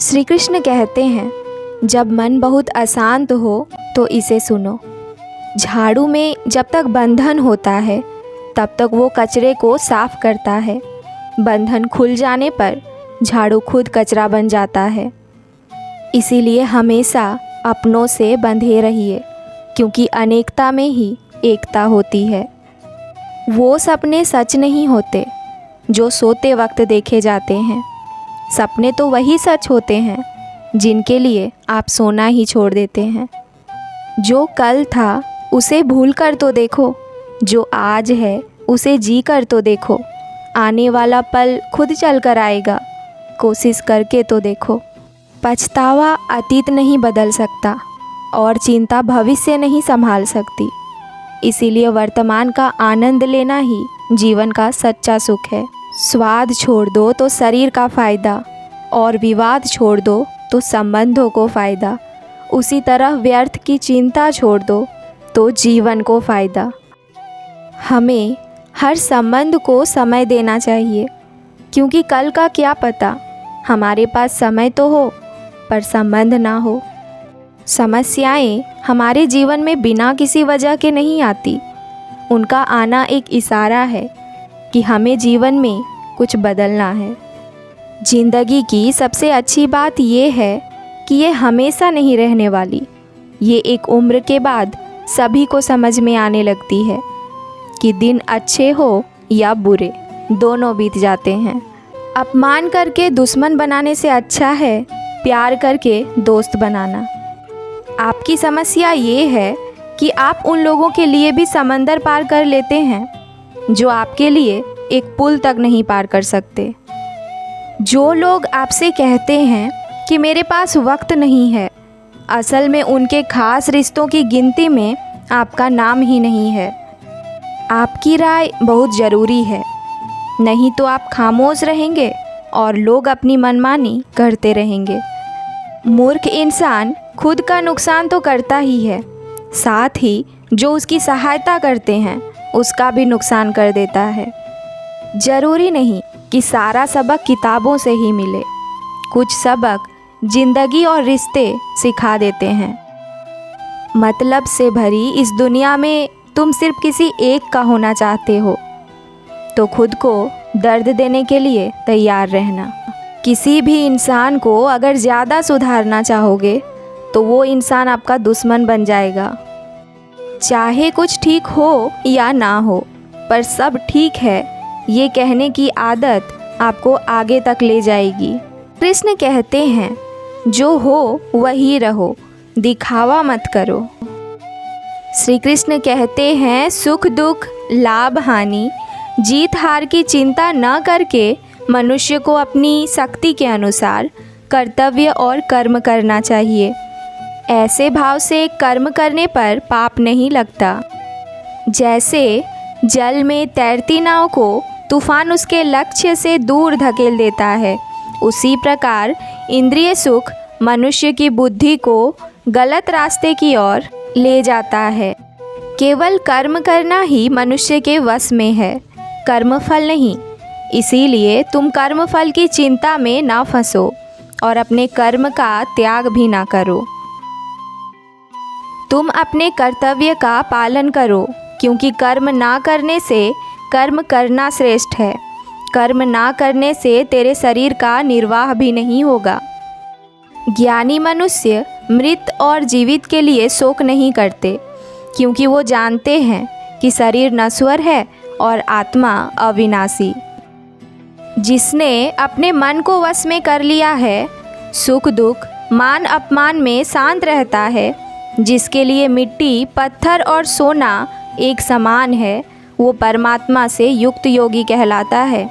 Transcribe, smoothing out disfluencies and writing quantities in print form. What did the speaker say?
श्री कृष्ण कहते हैं, जब मन बहुत अशांत हो तो इसे सुनो। झाड़ू में जब तक बंधन होता है तब तक वो कचरे को साफ करता है। बंधन खुल जाने पर झाड़ू खुद कचरा बन जाता है। इसीलिए हमेशा अपनों से बंधे रहिए, क्योंकि अनेकता में ही एकता होती है। वो सपने सच नहीं होते जो सोते वक्त देखे जाते हैं। सपने तो वही सच होते हैं जिनके लिए आप सोना ही छोड़ देते हैं। जो कल था उसे भूल कर तो देखो, जो आज है उसे जी कर तो देखो। आने वाला पल खुद चल कर आएगा, कोशिश करके तो देखो। पछतावा अतीत नहीं बदल सकता और चिंता भविष्य नहीं संभाल सकती। इसीलिए वर्तमान का आनंद लेना ही जीवन का सच्चा सुख है। स्वाद छोड़ दो तो शरीर का फ़ायदा, और विवाद छोड़ दो तो संबंधों को फ़ायदा। उसी तरह व्यर्थ की चिंता छोड़ दो तो जीवन को फ़ायदा। हमें हर संबंध को समय देना चाहिए, क्योंकि कल का क्या पता, हमारे पास समय तो हो पर संबंध ना हो। समस्याएं हमारे जीवन में बिना किसी वजह के नहीं आती। उनका आना एक इशारा है कि हमें जीवन में कुछ बदलना है। ज़िंदगी की सबसे अच्छी बात ये है कि ये हमेशा नहीं रहने वाली। ये एक उम्र के बाद सभी को समझ में आने लगती है कि दिन अच्छे हो या बुरे, दोनों बीत जाते हैं। अपमान करके दुश्मन बनाने से अच्छा है प्यार करके दोस्त बनाना। आपकी समस्या ये है कि आप उन लोगों के लिए भी समंदर पार कर लेते हैं जो आपके लिए एक पुल तक नहीं पार कर सकते। जो लोग आपसे कहते हैं कि मेरे पास वक्त नहीं है, असल में उनके खास रिश्तों की गिनती में आपका नाम ही नहीं है। आपकी राय बहुत ज़रूरी है, नहीं तो आप खामोश रहेंगे और लोग अपनी मनमानी करते रहेंगे। मूर्ख इंसान खुद का नुकसान तो करता ही है, साथ ही जो उसकी सहायता करते हैं उसका भी नुकसान कर देता है। ज़रूरी नहीं कि सारा सबक किताबों से ही मिले, कुछ सबक ज़िंदगी और रिश्ते सिखा देते हैं। मतलब से भरी इस दुनिया में तुम सिर्फ किसी एक का होना चाहते हो तो खुद को दर्द देने के लिए तैयार रहना। किसी भी इंसान को अगर ज़्यादा सुधारना चाहोगे तो वो इंसान आपका दुश्मन बन जाएगा। चाहे कुछ ठीक हो या ना हो, पर सब ठीक है ये कहने की आदत आपको आगे तक ले जाएगी। कृष्ण कहते हैं, जो हो वही रहो, दिखावा मत करो। श्री कृष्ण कहते हैं, सुख दुख लाभ हानि जीत हार की चिंता न करके मनुष्य को अपनी शक्ति के अनुसार कर्तव्य और कर्म करना चाहिए। ऐसे भाव से कर्म करने पर पाप नहीं लगता। जैसे जल में तैरती नाव को तूफान उसके लक्ष्य से दूर धकेल देता है, उसी प्रकार इंद्रिय सुख मनुष्य की बुद्धि को गलत रास्ते की ओर ले जाता है। केवल कर्म करना ही मनुष्य के वश में है, कर्मफल नहीं। इसीलिए तुम कर्मफल की चिंता में ना फंसो और अपने कर्म का त्याग भी ना करो। तुम अपने कर्तव्य का पालन करो, क्योंकि कर्म ना करने से कर्म करना श्रेष्ठ है। कर्म ना करने से तेरे शरीर का निर्वाह भी नहीं होगा। ज्ञानी मनुष्य मृत और जीवित के लिए शोक नहीं करते, क्योंकि वो जानते हैं कि शरीर नश्वर है और आत्मा अविनाशी। जिसने अपने मन को वश में कर लिया है, सुख दुख मान अपमान में शांत रहता है। जिसके लिए मिट्टी पत्थर और सोना एक समान है, वो परमात्मा से युक्त योगी कहलाता है।